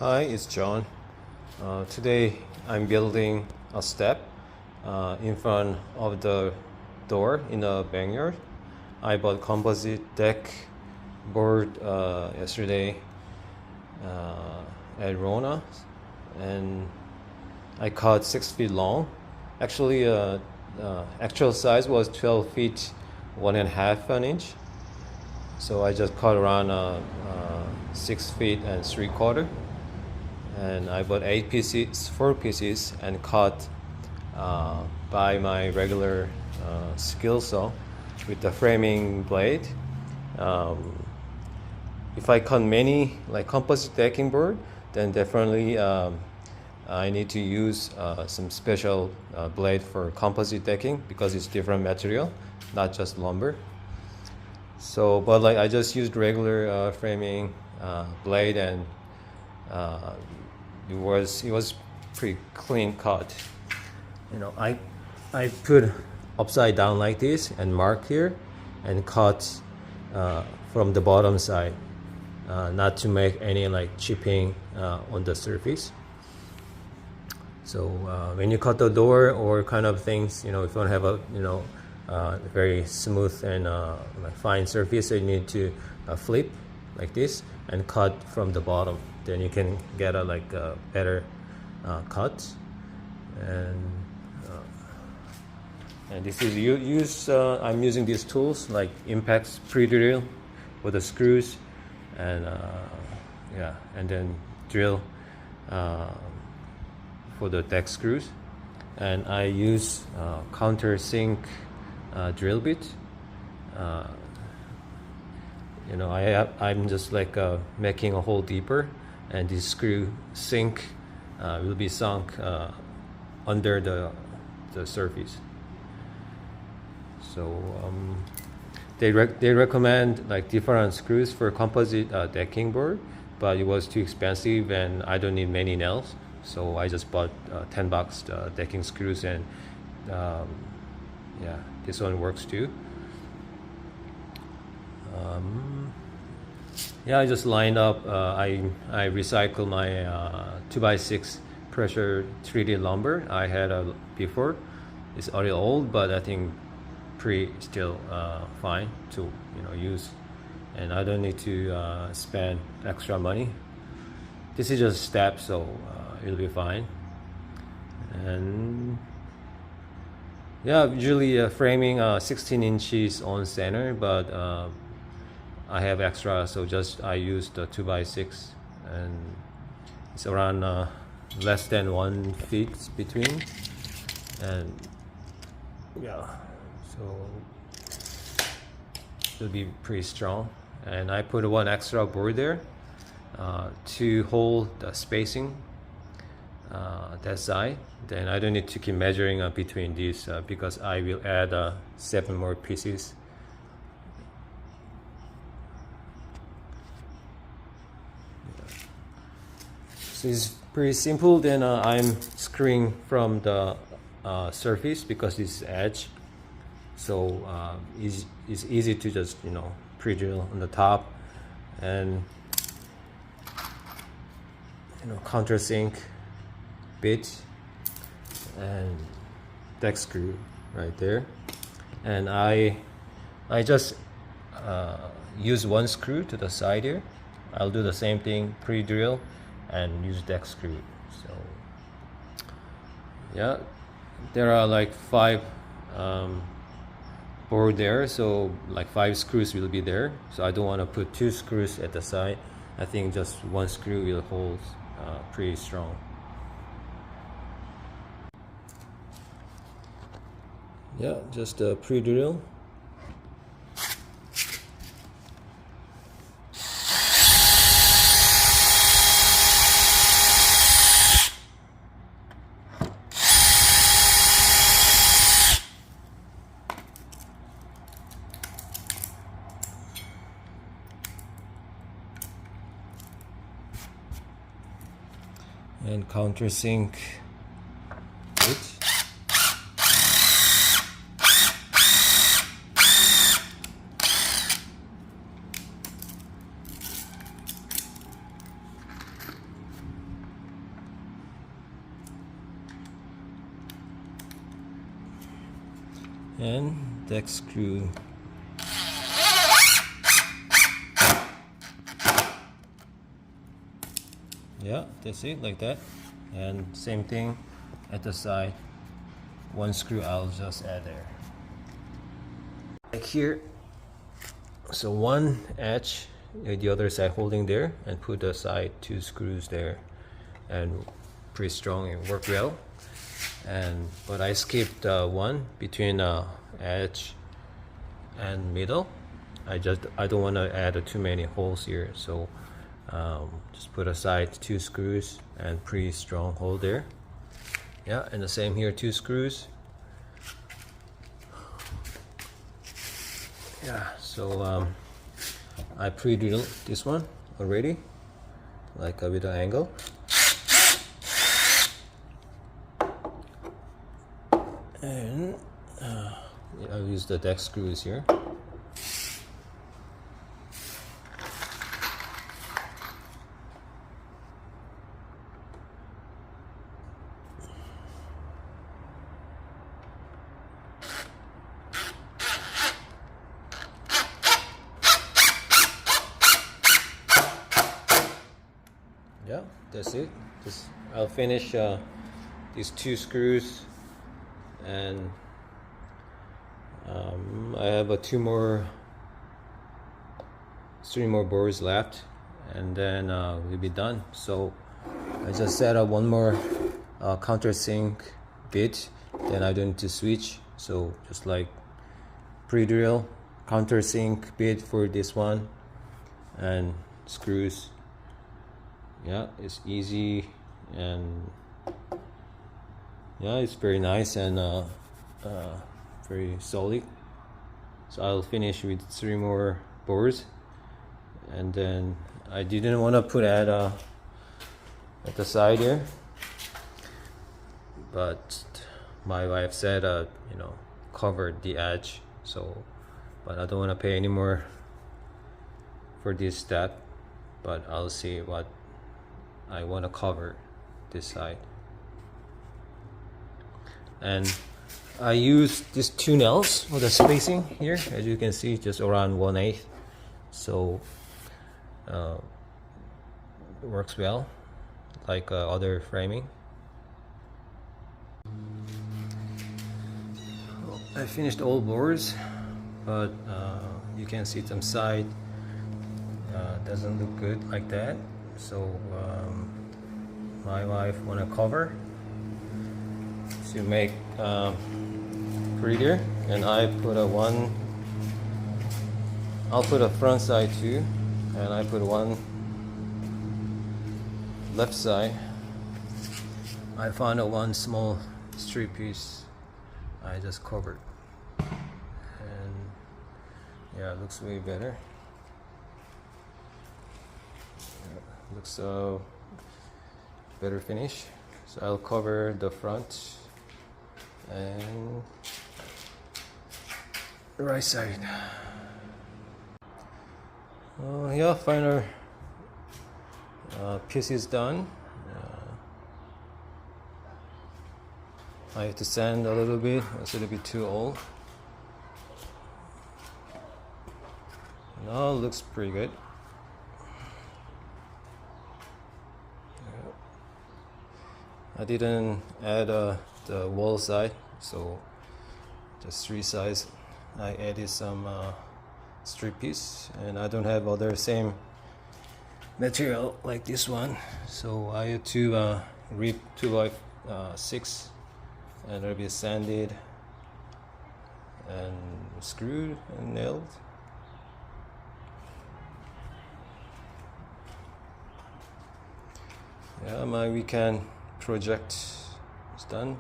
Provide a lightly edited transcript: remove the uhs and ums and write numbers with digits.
Hi, it's John. Today I'm building a step in front of the door in the backyard. I bought composite deck board yesterday at Rona, and I cut 6 feet long. Actually, actual size was 12 feet 1.5 inch. So I just cut around 6 feet and 3/4. And I bought 4 pieces, and cut by my regular skill saw with the framing blade. If I cut many like composite decking board, then definitely I need to use some special blade for composite decking because it's different material, not just lumber. So, but like I just used regular framing blade, and it was pretty clean cut. You know, I put upside down like this and mark here, and cut from the bottom side, not to make any like chipping on the surface. So when you cut the door or kind of things, you know, if you don't have a very smooth and like fine surface, so you need to flip like this and cut from the bottom. Then you can get a better cut. And this is I'm using these tools like impact pre-drill with the screws, and and then drill for the deck screws. And I use countersink drill bit. I'm just like making a hole deeper, and this screw sink will be sunk under the surface. So they recommend like different screws for composite decking board, but it was too expensive and I don't need many nails, so I just bought $10 decking screws, and this one works too. I just lined up. I recycle my 2x6 pressure 3D lumber I had before. It's already old, but I think still fine to use, and I don't need to spend extra money. This is just a step, so it'll be fine. And usually framing 16 inches on center, but I have extra, so I use the 2x6, and it's around less than 1 feet between, and so it'll be pretty strong. And I put one extra board there to hold the spacing that side. Then I don't need to keep measuring between these because I will add 7 more pieces. So it's pretty simple. Then I'm screwing from the surface because it's edge, so it's easy to just pre-drill on the top, and countersink bit and deck screw right there. And I just use one screw to the side here. I'll do the same thing, pre-drill and use deck screw. So there are like 5 board there, so like 5 screws will be there. So I don't want to put 2 screws at the side. I think just 1 screw will hold pretty strong. Just a pre-drill. And countersink it. and deck screw. Yeah, that's it, like that. And same thing at the side. One screw I'll just add there. Like here, so one edge the other side holding there, and put the side 2 screws there, and pretty strong and work well. And but I skipped one between edge and middle. I don't want to add too many holes here, so just put aside 2 screws and pretty strong hole there. Yeah, and the same here, 2 screws. Yeah, so I pre-drilled this one already, like with an angle. And I'll use the deck screws here. Yeah, that's it. I'll finish these 2 screws, and I have 3 more boards left, and then we'll be done. So I just set up one more countersink bit, then I don't need to switch. So just like pre-drill countersink bit for this one, and screws. Yeah, it's easy, and yeah, it's very nice and very solid. So I'll finish with 3 more boards, and then I didn't want to put at the side here, but my wife said you know, cover the edge. So but I don't want to pay any more for this step, but I'll see what I want to cover this side. And I use these 2 nails for the spacing here, as you can see, just around 1/8, so it works well like other framing. I finished all boards, but you can see some side doesn't look good like that. So my wife wanna cover to make prettier, and I put I'll put a front side too, and I put one left side. I found one small strip piece I just covered, and yeah, it looks way better. Looks better finish. So I'll cover the front and the right side. Yeah, final piece is done. I have to sand a little bit. It's a little bit too old. Now it looks pretty good. I didn't add the wall side, so just 3 sides. I added some strip piece, and I don't have other same material like this one, so I had to rip 2x6 and it'll be sanded and screwed and nailed. Yeah, my weekend project is done.